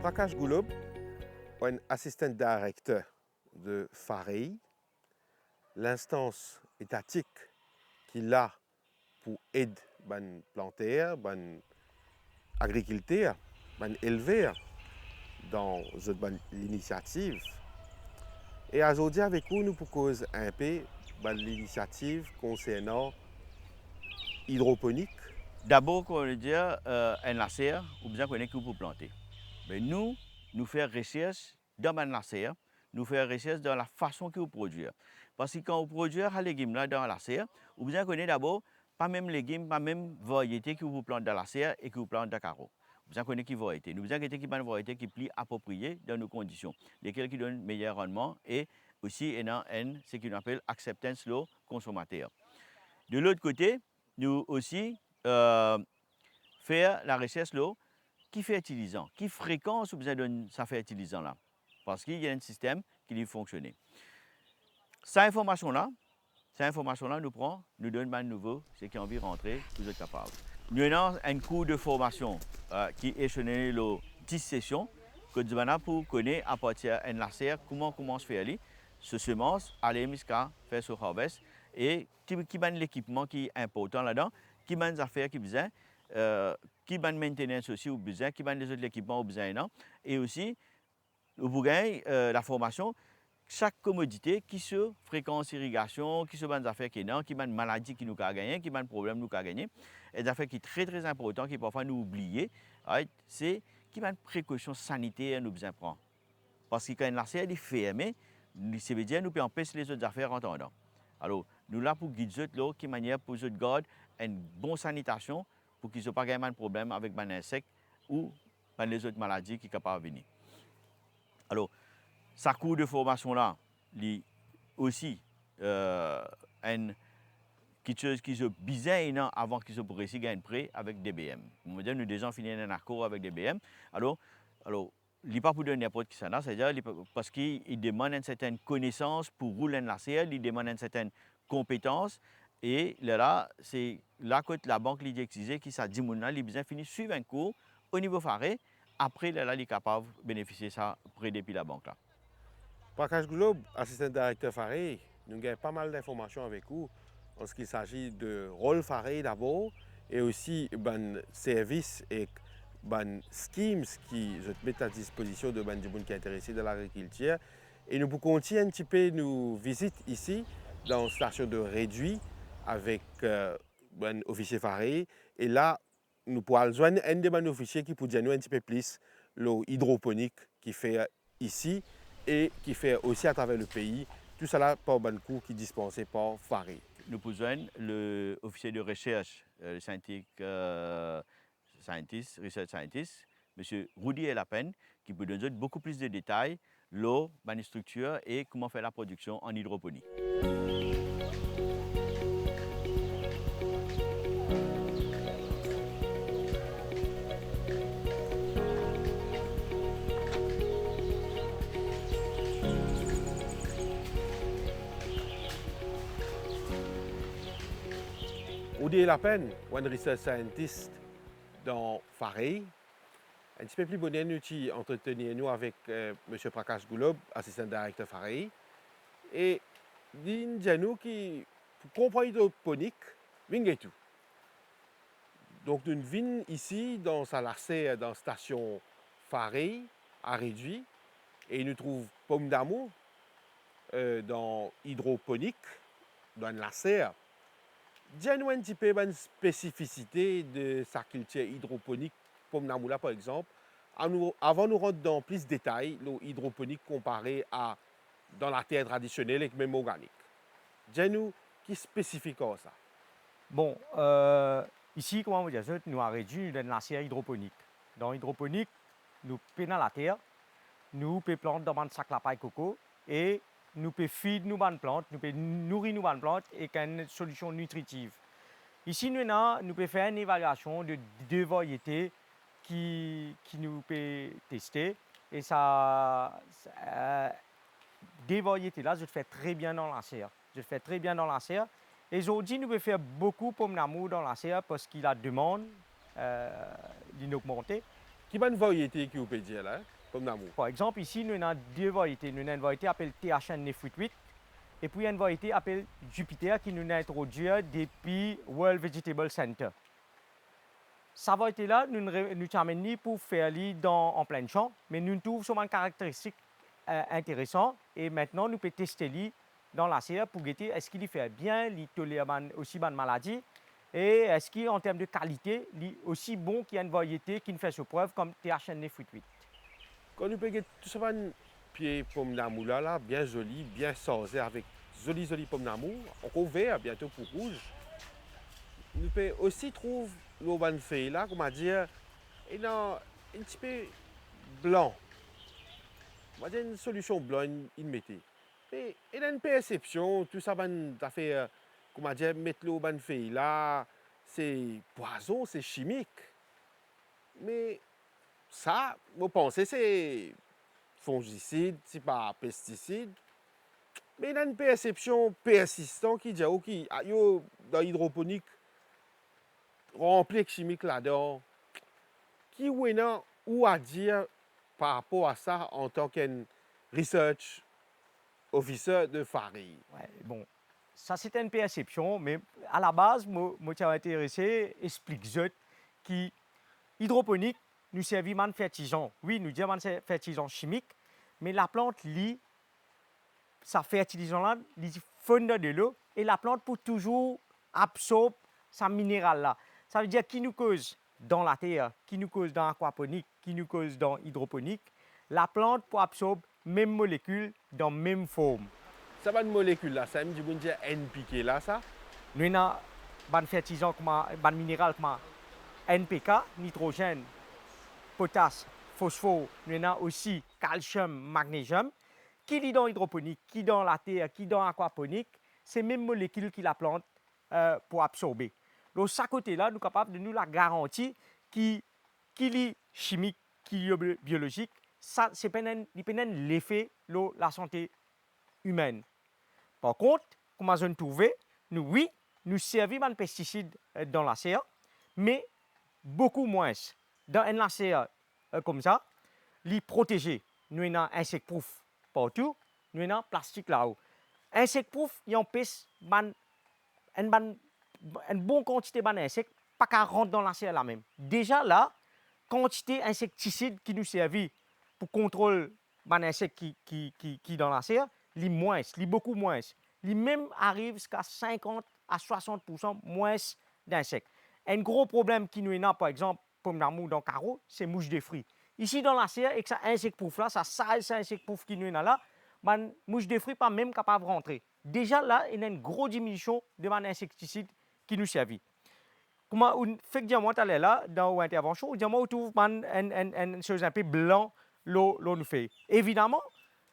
Prakash Gulab, un assistant directeur de FAREI, l'instance étatique qui a pour aider les planteurs, les agriculteurs, les éleveurs dans l'initiative. Et aujourd'hui, avec nous proposons un peu l'initiative concernant l'hydroponique. D'abord, on veut dire un lacère, ou bien qu'on est que pour planter. Mais nous faisons recherche dans un lacère, nous faisons recherche dans la façon que vous produisez. Parce que quand vous produisez les légumes là dans la lacère, vous bien connaissez d'abord pas même légumes, pas même variété que vous plantez dans la lacère et que vous plantez dans le carreau. Vous bien connaissez qui variété. Nous bien connaissez qui une variété qui est plus appropriée dans nos conditions, lesquelles qui donnent meilleur rendement et aussi ce qu'on appelle acceptance law consommateur. De l'autre côté, nous aussi faire la recherche là, qui fait utilisant, qui fréquence ou besoin de ça fait utilisant là. Parce qu'il y a un système qui doit fonctionner. Cette information-là, nous prend, nous donne un nouveau, ce qui a envie de rentrer, vous êtes capable. Nous avons un cours de formation qui est sur les 10 sessions que nous avons pour connaître à partir d'un lacère comment commence à faire ce semence, aller jusqu'à faire ce harvest et qui est l'équipement qui est important là-dedans, qui est les affaires qui besoin, qui est maintenance aussi au besoin, qui est les autres équipements au besoin et aussi vous gagnez la formation chaque commodité qui se fréquence irrigation, qui se bonnes affaires qui est qui bonnes maladies qui nous a gagné, qui bonnes problèmes nous a gagné, et des affaires qui est très important qui parfois nous oublier, right? C'est qui bonnes précautions sanitaires nous besoin prendre. Parce que quand la serre est fermée, ça veut dire nous peut empêcher les autres affaires en attendant. Alors, nous là pour guider les autres qui manière pour les garder une bonne sanitation pour qu'ils n'aient pas de problème avec les insectes ou les autres maladies qui sont capables de venir. Alors, sa cours de formation là, aussi quelque chose qui se bizarre avant qu'ils se réussissent à gagner prêt avec DBM. Nous avons déjà fini un accord avec DBM. Alors, il n'est pas pour donner n'importe qui ça, c'est-à-dire parce qu'il demande une certaine connaissance pour rouler la CL, il demande une certaine compétence. Et là, c'est là que la banque lui exige qui ça dit il a besoin de finir suivre un cours au niveau faré. Après, là, il est capable de bénéficier de ça près depuis la banque. Là. Prakash Gulab, assistant directeur FAREI, nous avons pas mal d'informations avec vous en ce qu'il s'agit de rôle FAREI d'abord et aussi ben services et ben schemes qui mettent à disposition de ben gens qui sont intéressés dans l'agriculture. Et nous pouvons continuer un petit peu nous visite ici dans la station de réduit avec ben officier FAREI et là nous pourrons joindre un des ben officiers qui peut dire nous un petit peu plus l'hydroponique qui fait ici et qui fait aussi à travers le pays, tout cela par un cours qui est dispensé par FAREI. Nous pouvons l'officier de recherche, le research scientist, M. Rudy Elapen, qui peut donner beaucoup plus de détails, l'eau, la structure et comment faire la production en hydroponie. Rudy Elapen, un research scientist dans FAREI, un petit peu plus bonheur nous entretenir nous avec M. Prakash Gulab, assistant directeur FAREI, et nous qui comprend l'hydroponique, tout. Donc nous venons ici dans sa lacère, dans la station FAREI à réduit, et nous trouvons pomme d'amour dans hydroponique, dans la lacère. Dis-nous un petit peu une spécificité de sa culture hydroponique, pomme d'amour là par exemple, avant de rentrer dans plus de détails, l'hydroponique comparé à dans la terre traditionnelle et même organique. Dis-nous qui est spécifique à ça. Bon, ici, comment vous dire, nous avons réduit une lacère hydroponique. Dans l'hydroponique, nous pénons la terre, nous pouvons planter dans un sac la paille coco et nous pouvons feed nos plantes, nous pouvons nourrir nos plantes et une solution nutritive. Ici, nous pouvons faire une évaluation de deux variétés qui nous peut tester et ça des variétés là, je fais très bien dans la serre. Et aujourd'hui, nous pouvons faire beaucoup de pommes d'amour dans la serre parce qu'il a demande d'inaugmenter. Quelle est la variété que vous pouvez dire là? pomme d'amour. Par exemple, ici, nous avons deux variétés. Nous avons une variété appelée THN 988 et puis une variété appelée Jupiter qui nous a introduit depuis World Vegetable Center. Cette variété-là, nous l'amenons pour faire en plein champ, mais nous trouvons souvent une caractéristique intéressante et maintenant nous pouvons tester dans la serre pour guetter est-ce qu'il fait bien, il tolère aussi bonne maladie et est-ce qu'en termes de qualité, il est aussi bon qu'il y a une variété qui nous fait ses preuves comme THN 988. Quand nous prenons tout ça, pied pomme d'amour là, bien joli, bien sausé avec joli pomme d'amour, encore vert, bientôt pour rouge. Nous pouvons aussi trouver le bonne feuille là, comment dire, il y a un petit peu blanc. On va dire une solution blanche, il mettait. Mais il y a une perception, tout ça, ça fait, comment dire, mettre le bonne feuille là, c'est poison, c'est chimique. Mais ça, vous pensez, c'est fongicide, c'est pas pesticide. Mais il y a une perception persistante qui dit, ok, dans l'hydroponique, rempli de chimiques là-dedans, qui est ou à dire par rapport à ça en tant que research officer de farine. Ouais, bon, ça c'est une perception, mais à la base, moi qui intéressé, explique que l'hydroponique nous servit de fertilisant. Oui, nous disons de fertilisant chimique, mais la plante lit, ça fertilisant-là, il fond de l'eau et la plante peut toujours absorber sa minéral là. Ça veut dire qu'il nous cause dans la terre, qui nous cause dans l'aquaponique, qui nous cause dans l'hydroponique, la plante peut absorber même molécules dans la même forme. Ça va une molécule là, ça me dit bon dire NPK là ça. Nous avons des fertilisants comme des minéraux comme NPK, nitrogène, potasse, phosphore. Nous avons aussi calcium, magnésium. Qui est dans l'hydroponique, qui est dans la terre, qui est dans l'aquaponique, c'est les mêmes molécules que la plante pour absorber. Donc, ce côté-là, nous sommes capables de nous la garantir qu'il est chimique, qu'il est biologique. Ça, c'est l'effet de la santé humaine. Par contre, comme on a trouvé, oui, nous servons de pesticides dans la serre, mais beaucoup moins. Dans une serre comme ça, les protégés, nous avons insect-proof partout, nous avons plastique là-haut. Insect-proof, il empêche une bonne quantité d'insectes pas qu'à rentrer dans la serre là même. Déjà là, quantité insecticide qui nous servit pour contrôler les insectes qui dans la serre, les moins, les beaucoup moins. Les même arrive jusqu'à 50 à 60% moins d'insectes. Un gros problème qui nous a, par exemple, pomme d'amour dans le carreau, c'est mouche de fruits. Ici dans la serre, avec ça insecte pouf là, ça size insecte pouf qui nous a là, man mouche de fruits pas même capable de rentrer. Déjà là, il y a une grosse diminution de insecticides qui nous servit. Comment on fait que moi t'allais là dans l'intervention, on trouve une chose un peu blanc l'eau nous fait. Évidemment,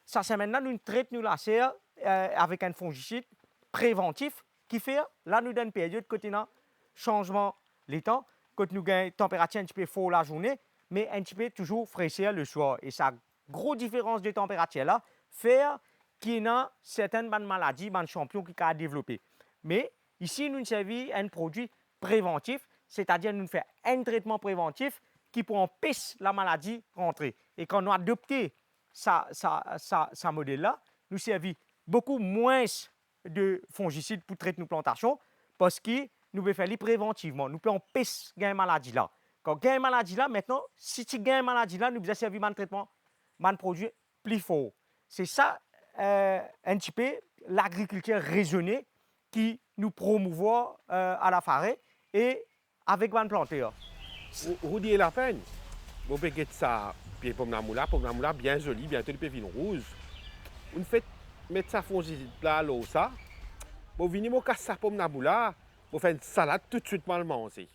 ça c'est maintenant nous traitons la serre avec un fongicide préventif qui fait là nous donne une période côté changement les temps, quand nous gagnons température un petit peu fort la journée, mais un petit peu toujours fraîcheur le soir. Et ça grosse différence de température là fait qu'il y a certaines maladies, des champions qui ont développé. Mais ici nous servons un produit préventif, c'est-à-dire nous faisons un traitement préventif qui peut empêcher la maladie rentrer. Et quand nous adoptons ce modèle-là, nous servons beaucoup moins de fongicides pour traiter nos plantations parce que nous pouvons faire préventivement. Nous pouvons empêcher une maladie là. Quand il y a une maladie là, maintenant, si tu as une maladie là, nous devons servir un traitement, un produit plus fort. C'est ça un petit peu l'agriculture raisonnée qui nous promouvoit à la forêt et avec un planteur. Vous dites la peine. Vous pouvez ça, puis pomme d'amour là, bien joli, bientôt le pévin rouge. Vous faites mettre ça fongicide là, l'eau ça. Vous venez me casser ça pomme d'amour là, vous faites une salade tout de suite mal manger.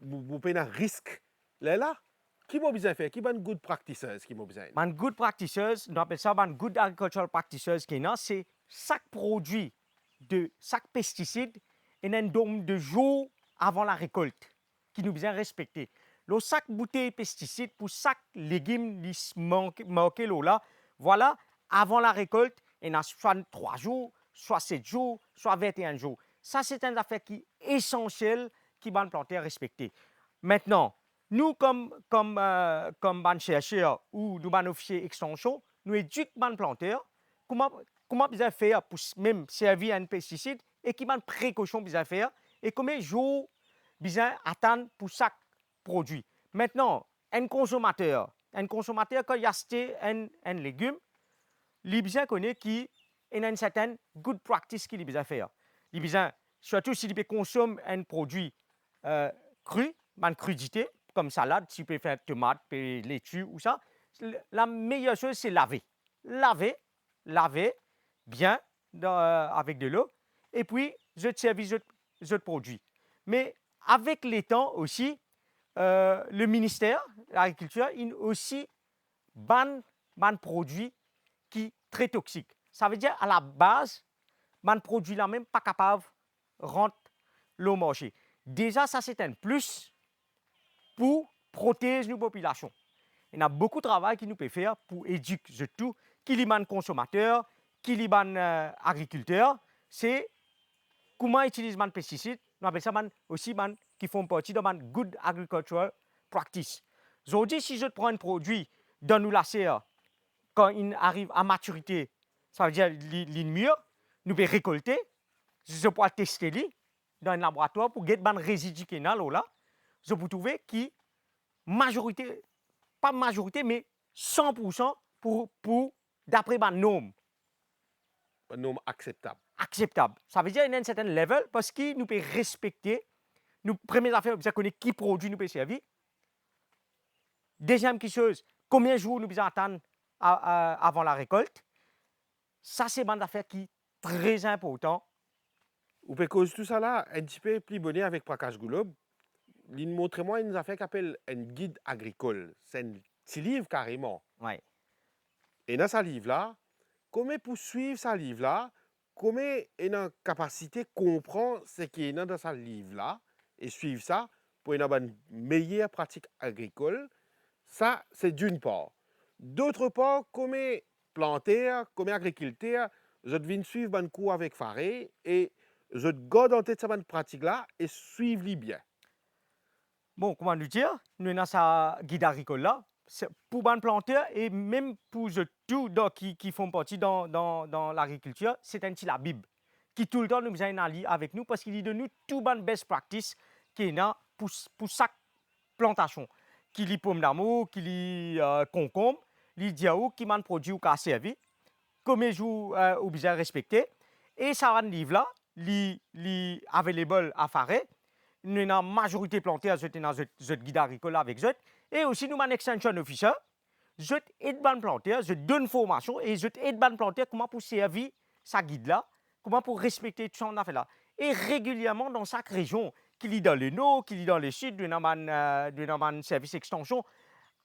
Vous prenez un risque là. Qui m'a besoin de faire? Qui est une good practices qui m'a besoin? Une good practices, on appelle ça une good agricultural practices qui est c'est chaque produit de chaque pesticide et un nombre de jours avant la récolte qui nous besoin respecter. Le chaque bouteille de pesticides pour chaque légume marqué là, voilà, avant la récolte, il y a soit 3 jours, soit 7 jours, soit 21 jours. Ça, c'est une affaire qui est essentielle qui va le planter à respecter. Maintenant, nous, comme ban chercheurs ou nous, ban officiers extension, nous éduquons ban planteurs comment bien faire pour même servir un pesticide et qui ban précaution bien faire et combien de jours bien attendre pour chaque produit. Maintenant, un consommateur quand il achète un légume, il bien connaît qu'il y a une certaine good practice qu'il besoin faire. Il besoin, surtout s'il peut consommer un produit cru, une crudité, comme salade, si tu peux faire tomate, laitue ou ça, la meilleure chose c'est laver. Laver bien avec de l'eau et puis je te servis je produit. Mais avec les temps aussi, le ministère de l'Agriculture il aussi ban produits qui très toxiques. Ça veut dire à la base, ban produit là même pas capable de rentrer au marché. Déjà ça c'est un plus pour protéger nos populations. Il y a beaucoup de travail qui nous peut faire pour éduquer surtout qui les consommateurs, qui les agriculteurs, c'est comment utiliser les pesticides. On appelle ça aussi qui font partie de good agricultural practice. Aujourd'hui, si je prends un produit dans nous la serre, quand il arrive à maturité, ça veut dire qu'il mûr, nous pouvons récolter, je peux tester dans un laboratoire pour voir les résidus qui sont là. Je peux trouver qui majorité, pas majorité, mais 100% pour d'après ma norme. Un nombre acceptable. Acceptable. Ça veut dire qu'il y a un certain level parce que nous pouvons respecter. Nous, première affaire, nous connaissons qui produit nous peut servir. Deuxième chose, combien de jours nous devons attendre avant la récolte. Ça, c'est une affaire qui est très important. Ou peut cause tout ça là, un petit peu plus bonnet avec Prakash Goulob. Il montre-moi une affaire qu'appelle un guide agricole. C'est un petit livre carrément. Ouais. Et dans ce livre-là, comment pour suivre ce livre-là, comment il a une capacité de comprendre ce qui est dans ce livre-là et suivre ça pour avoir une meilleure pratique agricole. Ça, c'est d'une part. D'autre part, comment planter, comment agriculteur, je devine suivre un cours avec Faré et je garde en tête cette pratique-là et suivre les bien. Bon, comment nous dire, nous avons ce guide agricole là, pour les planteurs et même pour tous qui font partie dans l'agriculture, c'est un petit la Bible qui tout le temps nous a lire avec nous parce qu'il donne nous tout les best practice qui est là pour chaque plantation. Qui li pomme d'amour, qui li concombre, li diaou, qui man produit ou qui a servi, comme jour ou bien respecté. Et ça un livre là, li available à faire. Nous avons la majorité plantée dans ce guide agricole avec eux. Et aussi nous avons un extension officer. Je aide ban planter, je donne formation et je aide ban planter comment pour servir sa guide là, comment pour respecter tout ça on a fait là. Et régulièrement dans chaque région, qu'il y dans le nord, qu'il y dans le sud, nous avons un service extension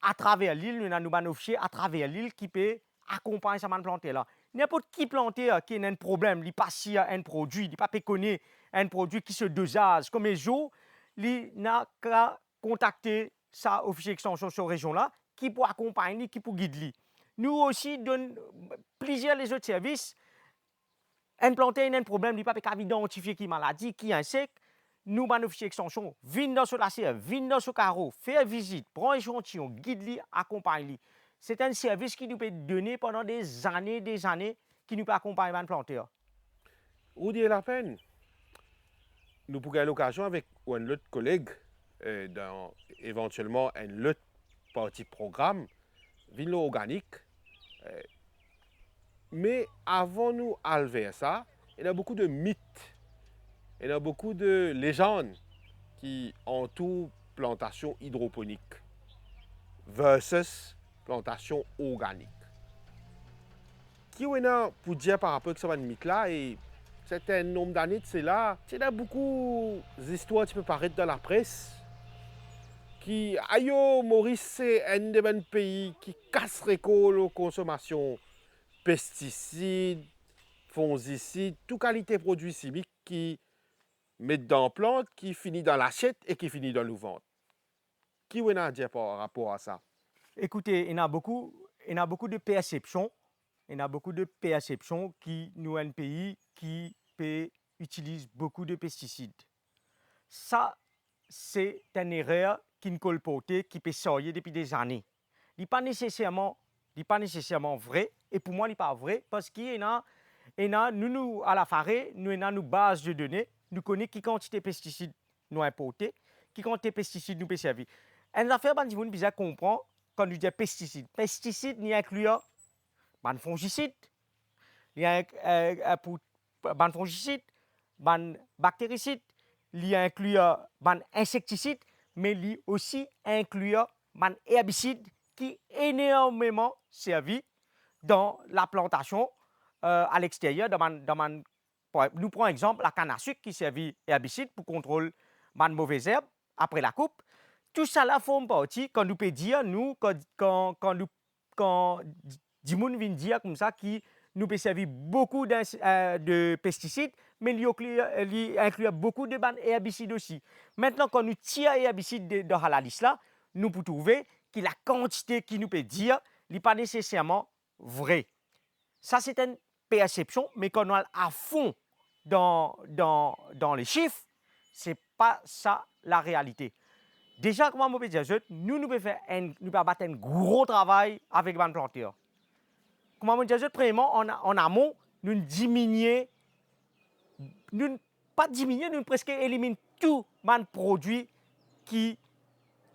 à travers l'île, nous avons un officier à travers l'île qui peut accompagner ce planter là. N'importe qui planter qui a un problème, il passe à un produit, il pas connaître un produit qui se dosage comme les jours, il n'a qu'à contacter sa officier extension sur région là qui peut accompagner, qui peut guider. Nous aussi donnons plusieurs les autres services. Un planter a un problème, il pas capable identifier qui maladie, qui insecte. Nous, ban officier extension, viens dans ce lacier, viens dans ce carreau, faire visite, prends échantillon, guide-li, accompagne-li. C'est un service qui nous peut donner pendant des années, qui nous peut accompagner le planteur. Où dit la peine? Nous pourrions avoir l'occasion avec un autre collègue, dans éventuellement un autre parti programme, Vinlo organique. Mais avant nous aller vers ça, il y a beaucoup de mythes. Il y a beaucoup de légendes qui entourent plantation hydroponique versus plantation organique. Qui est a pour dire par rapport à ce mythe-là et c'est un nombre d'années de cela, il y a beaucoup d'histoires qui peuvent paraître dans la presse qui, aïe, Maurice, c'est un des pays qui casserait la consommation pesticides, fongicides, toute qualité de produits chimiques qui mettent dans la plante, qui finit dans l'assiette et qui finit dans le ventre. Qui est à dire par rapport à ça? Écoutez, il y a beaucoup de perceptions. Il y a beaucoup de perceptions qui nous un pays qui utilise beaucoup de pesticides. Ça, c'est une erreur qui ne colporté, qui peut sortir depuis des années. Il n'est pas nécessairement vrai. Et pour moi, il n'est pas vrai parce qu'il y a, nous, à la forêt, nous avons une base de données. Nous connaissons quelle quantité de pesticides nous importés, quelle quantité de pesticides nous peut servir. Une affaire, il faut bien comprendre quand nous disons pesticides. Pesticides, il inclut des fongicides, pour des fongicides, des bactéricides, il inclut des insecticides, mais il aussi inclut des herbicides qui énormément servi dans la plantation à l'extérieur. Nous prenons exemple la canne à sucre qui servit herbicide pour contrôler les mauvaises herbes après la coupe. Tout ça là forme partie quand nous peut dire nous quand du monde vient dire comme ça qui nous peut servir beaucoup de pesticides, mais il inclut beaucoup de herbicides aussi. Maintenant, quand nous tirons les herbicides dans la liste là, nous pouvons trouver que la quantité qui nous peut dire n'est pas nécessairement vraie. Ça, c'est une perception, mais quand on est à fond dans les chiffres, ce n'est pas ça la réalité. Déjà, comment on peut dire, nous pouvons battre un gros travail avec les planteurs. Comment on peut dire, premièrement, en amont, nous diminuons, nous presque éliminons tous les produits qui sont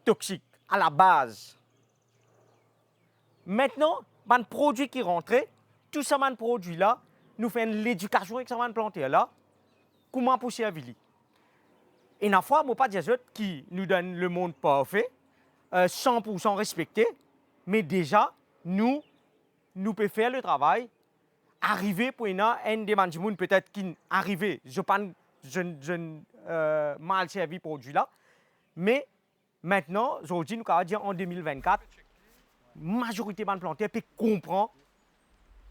toxiques à la base. Maintenant, les produits qui rentrent, tous ces produits-là, nous faisons l'éducation avec ces planteurs-là, comment pour servir. Et une fois, je ne veux pas dire qui nous donne le monde parfait, 100% respecté, mais déjà, nous pouvons faire le travail, arriver pour un des gens peut-être qui arrive, je mal servi produit là, mais maintenant, aujourd'hui, nous pouvons dire en 2024, la majorité des planteurs peut comprendre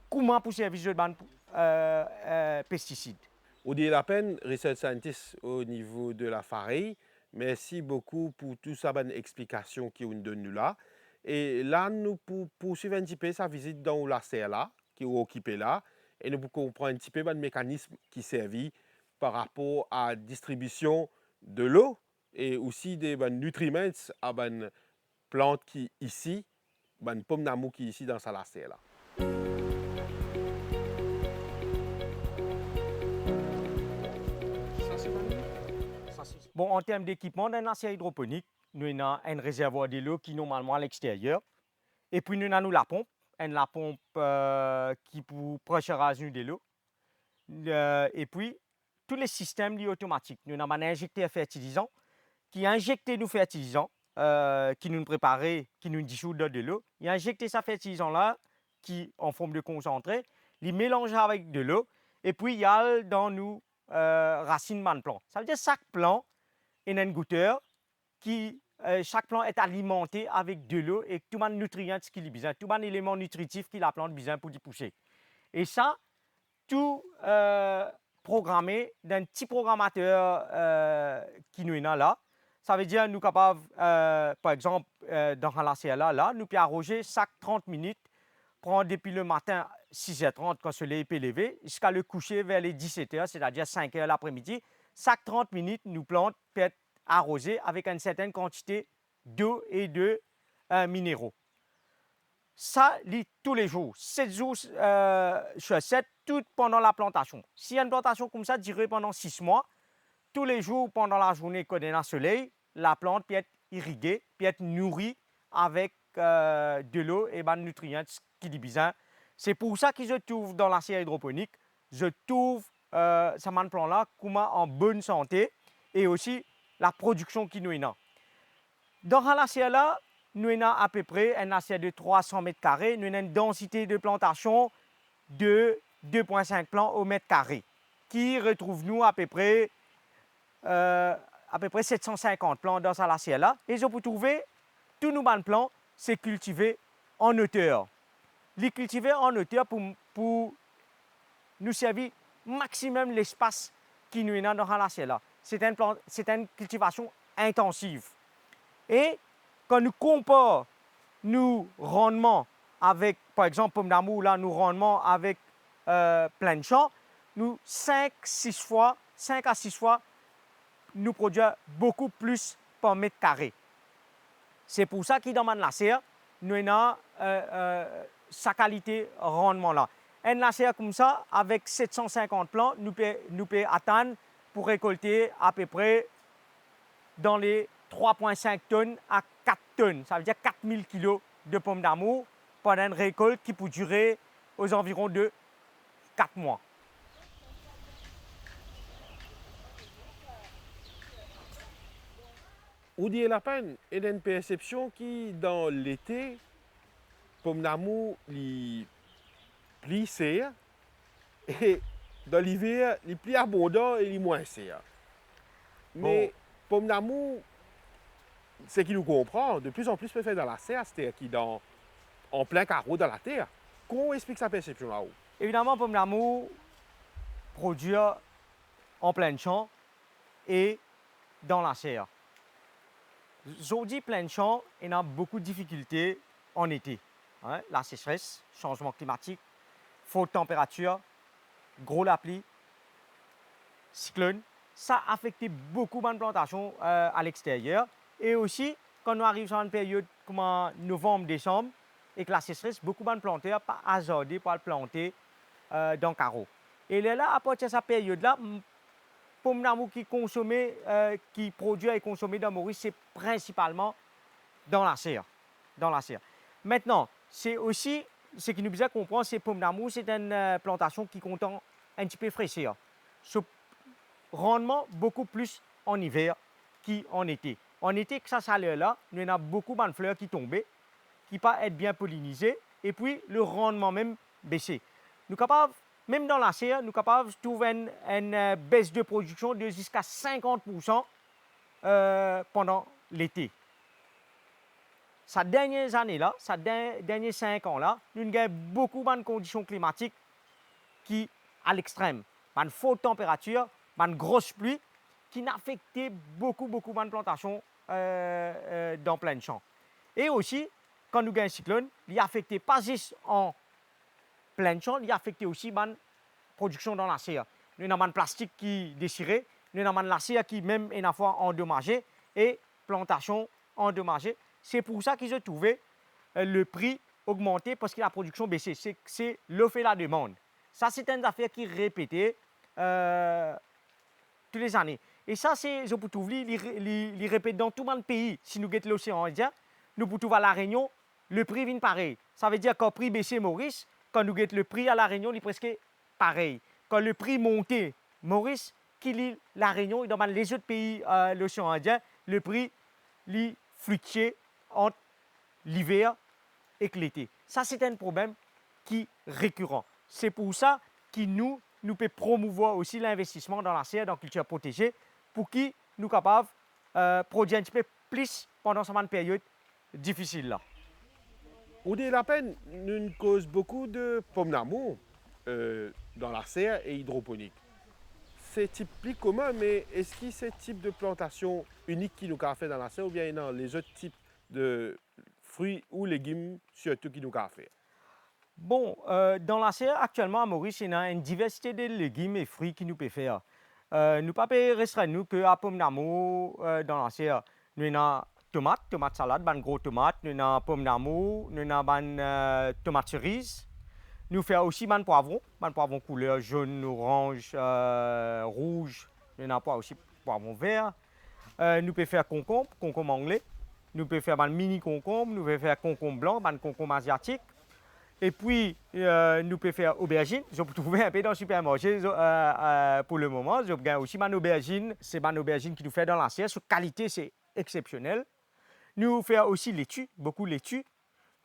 comment pour servir de pesticides. Odier la peine, research scientist au niveau de la farine. Merci beaucoup pour toute cette bonne explication qui nous donne là. Et là, nous poursuivons un petit peu sa visite dans la serre là, qui est occupée là, et nous pouvons comprendre un petit peu le mécanisme qui servit par rapport à la distribution de l'eau et aussi des nutriments à des plantes qui ici, des pommes d'amour qui ici dans sa serre là. Bon, en termes d'équipement d'un serre hydroponique, nous avons un réservoir de l'eau qui est normalement à l'extérieur. Et puis nous avons la pompe qui pour pressurisation de l'eau. Et puis, tous les systèmes automatiques. Nous avons un injecteur fertilisant qui injecte nos fertilisants, qui nous prépare, qui nous dissout de l'eau. Il injecte ce fertilisant-là qui en forme de concentré, il mélange avec de l'eau et puis il y a dans nos racines de plant. Ça veut dire que chaque plant est un goûteur qui chaque plant est alimenté avec de l'eau et tout les nutriments qu'il a besoin, tous les éléments nutritifs que la plante a besoin pour y pousser. Et ça, tout programmé d'un petit programmateur qui nous est là. Ça veut dire que nous sommes capables, par exemple, dans la serre là, nous pouvons arroser chaque 30 minutes, prendre depuis le matin 6h30 quand le soleil est levé, jusqu'à le coucher vers les 17h, c'est-à-dire 5h l'après-midi. Chaque 30 minutes, nous plantons peut être arrosées avec une certaine quantité d'eau et de minéraux. Ça, lit tous les jours, 7 jours sur 7, tout pendant la plantation. Si une plantation comme ça dure pendant 6 mois, tous les jours pendant la journée quand il y a le soleil, la plante peut être irriguée, peut être nourrie avec de l'eau et des nutriments qui dit besoin. C'est pour ça que je trouve dans la serre hydroponique, je trouve ce plan-là en bonne santé et aussi la production qui nous est là. Dans la serre là, nous avons à peu près un assiette de 300 mètres carrés, nous avons une densité de plantation de 2,5 plants au mètre carré, qui retrouve nous à peu près 750 plants dans la serre là. Et je peux trouver tous nos plants, c'est cultivé en hauteur. Les cultiver en hauteur pour nous servir maximum l'espace qui nous est dans la serre là. C'est une cultivation intensive. Et quand nous comparons nos rendements avec, par exemple, pomme d'amour, là, nos rendements avec plein de champs, nous 5 à 6 fois, nous produisons beaucoup plus par mètre carré. C'est pour ça que dans la serre, nous avons sa qualité rendement là. Un serre comme ça, avec 750 plants, nous pouvons atteindre pour récolter à peu près dans les 3,5 tonnes à 4 tonnes. Ça veut dire 4000 kg de pommes d'amour pendant une récolte qui peut durer aux environs de 4 mois. Ou dit la peine, il y a une perception qui, dans l'été, pomme d'amour, les plis serre, et dans l'hiver, les plis abondants et les moins serre. Mais pomme d'amour, ce qui nous comprend, de plus en plus peut faire dans la serre, c'est-à-dire qui dans en plein carreau dans la terre. Comment explique sa perception là-haut? Évidemment, pomme d'amour produit en plein champ et dans la serre. Aujourd'hui, plein champ, il y a beaucoup de difficultés en été. Hein? La sécheresse, changement climatique, forte température, gros la pluie, cyclone. Ça a affecté beaucoup de plantations à l'extérieur. Et aussi, quand nous arrivons dans une période comme novembre, décembre, et que la sécheresse, beaucoup de planteurs pas hasardé pour le planter dans le carreau. Et là, à partir de cette période-là, pomme d'amour qui produit et consommé dans Maurice, c'est principalement dans la serre. Maintenant, c'est aussi, ce qui nous besoin comprendre, c'est pomme d'amour, c'est une plantation qui contient un petit peu fraîcheur. Ce rendement beaucoup plus en hiver qu'en été. En été, que ça chaleur-là, nous avons beaucoup de fleurs qui tombent, qui peuvent être bien pollinisées, et puis le rendement même baissé. Nous sommes capables, même dans la serre, nous sommes capables de trouver une baisse de production de jusqu'à 50% pendant l'été. Ces dernières années-là, ces derniers 5 ans-là, nous avons beaucoup de conditions climatiques qui à l'extrême. Une forte température, une grosse pluie qui a affecté beaucoup de plantations dans plein champ. Et aussi, quand nous avons un cyclone, il a affecté pas juste en plein champ, il a affecté aussi la production dans la serre. Nous avons un plastique qui est déchiré, nous avons la serre qui même une fois endommagée et plantation endommagée. C'est pour ça qu'ils ont trouvé le prix augmenté parce que la production baissée. C'est l'offre et la demande. Ça, c'est une affaire qui est répétée toutes les années. Et ça, c'est, je peux trouver, les répète dans tout le pays. Si nous guettons l'océan Indien, nous pouvons trouver à La Réunion, le prix vient pareil. Ça veut dire qu'au prix baissé Maurice, quand nous guettons le prix à La Réunion, il est presque pareil. Quand le prix monté Maurice, qui est La Réunion et dans les autres pays de l'océan Indien, le prix fluctue entre l'hiver et l'été. Ça, c'est un problème qui est récurrent. C'est pour ça que nous pouvons promouvoir aussi l'investissement dans la serre, dans la culture protégée, pour que nous soyons capables de produire un petit peu plus pendant cette période difficile là. Au de la peine, nous cause beaucoup de pommes d'amour dans la serre et hydroponique. C'est typique commun, mais est-ce que c'est type de plantation unique qui nous a fait dans la serre ou bien dans les autres types de fruits ou légumes surtout qui nous a fait? Bon, dans la serre, actuellement à Maurice, il y a une diversité de légumes et fruits qui nous peut faire. Nous ne pouvons pas restreindre que à pommes d'amour dans la serre. Nous avons tomates salade, une grosse tomate, nous avons pommes d'amour, nous avons une tomate cerise. Nous faisons aussi des poivrons couleur jaune, orange, rouge. Nous avons aussi poivrons verts. Nous pouvons faire concombre anglais. Nous pouvons faire des mini concombre, nous pouvons faire concombre blanc, des concombre asiatiques. Et puis, nous pouvons faire aubergines. Je peux trouver un peu dans le supermarché pour le moment. Je gagne aussi des aubergines. C'est des aubergines qui nous fait dans la serre. Sa qualité, c'est exceptionnel. Nous faisons aussi laitue, beaucoup de laitue.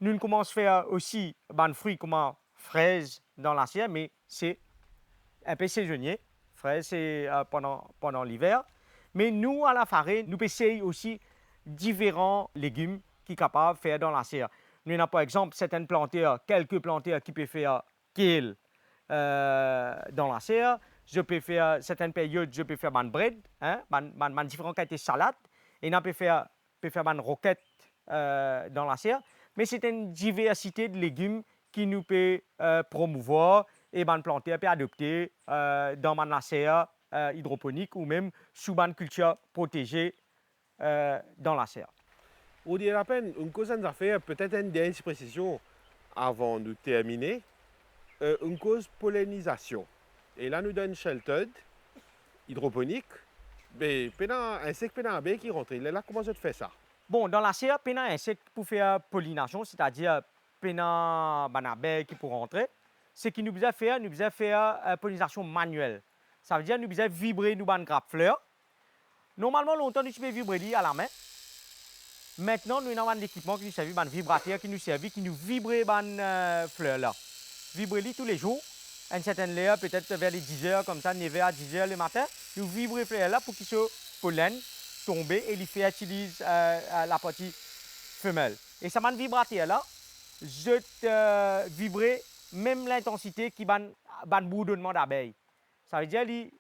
Nous commençons à faire aussi des fruits comme fraises dans la serre, mais c'est un peu saisonnier. Fraises, c'est pendant l'hiver. Mais nous, à la Farée, nous essayons aussi différents légumes qui sont capables de faire dans la serre. Nous avons par exemple quelques planteurs qui peuvent faire kale dans la serre. Je peux faire certaines périodes, je peux faire des bread, différentes qualités de salade. Et on peut faire des roquettes dans la serre. Mais c'est une diversité de légumes qui nous peut promouvoir et les planteurs peuvent adopter dans la serre hydroponique ou même sous une culture protégée dans la serre. Rudy La Peine, une cause à faire, peut-être une dernière précision avant de terminer. Une cause pollinisation. Et là, nous donne sheltered, hydroponique. Mais un insecte abeille qui rentre. Là, comment je fais ça? Bon, dans la serre, il y a un insecte pour faire pollination, c'est-à-dire il y a une abeille qui peut rentrer. Ce qui nous besoin faire, pollinisation manuelle. Ça veut dire nous besoin vibrer nous ban grappe fleurs. Normalement, longtemps, nous pouvons vibrer à la main. Maintenant, nous avons un équipement qui nous sert, un vibrateur qui nous sert, qui nous vibre les fleurs là. Vibrer tous les jours. À une certaine heure, peut-être vers les 10 heures, comme ça, 9 h à 10 h le matin, nous vibrons les fleurs là pour qu'ils se pollen, tomber et les fertilisent la partie femelle. Et ça m'a vibrateur là, je vibrer même l'intensité qui va bourdonnement d'abeilles. Ça veut dire, les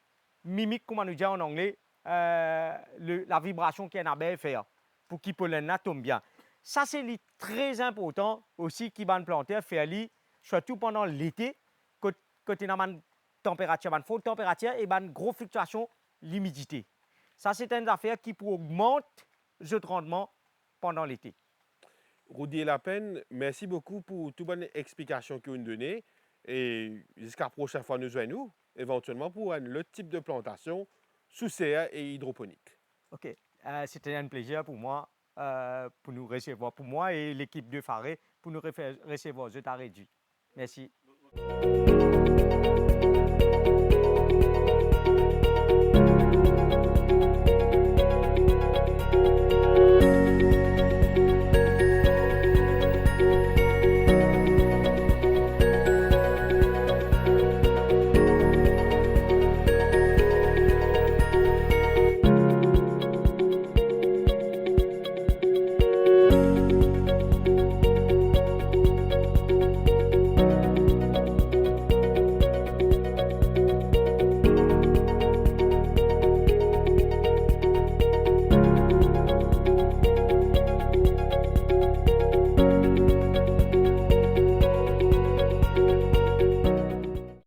mimique, comme on nous dit en anglais, la vibration qu'une abeille fait pour que le pollen tombe bien. Ça, c'est très important aussi qui va planter, faire surtout pendant l'été, quand il y a une température, une forte température et une grosse fluctuation l'humidité. Ça, c'est une affaire qui augmente le rendement pendant l'été. Rudy La Peine, merci beaucoup pour toute bonne explication que vous nous donnez. Et jusqu'à la prochaine fois, nous joignons éventuellement pour un autre type de plantation sous serre et hydroponique. OK. C'était un plaisir pour moi, pour nous recevoir, pour moi et l'équipe de Faré, pour nous recevoir. Je t'ai réduit. Merci.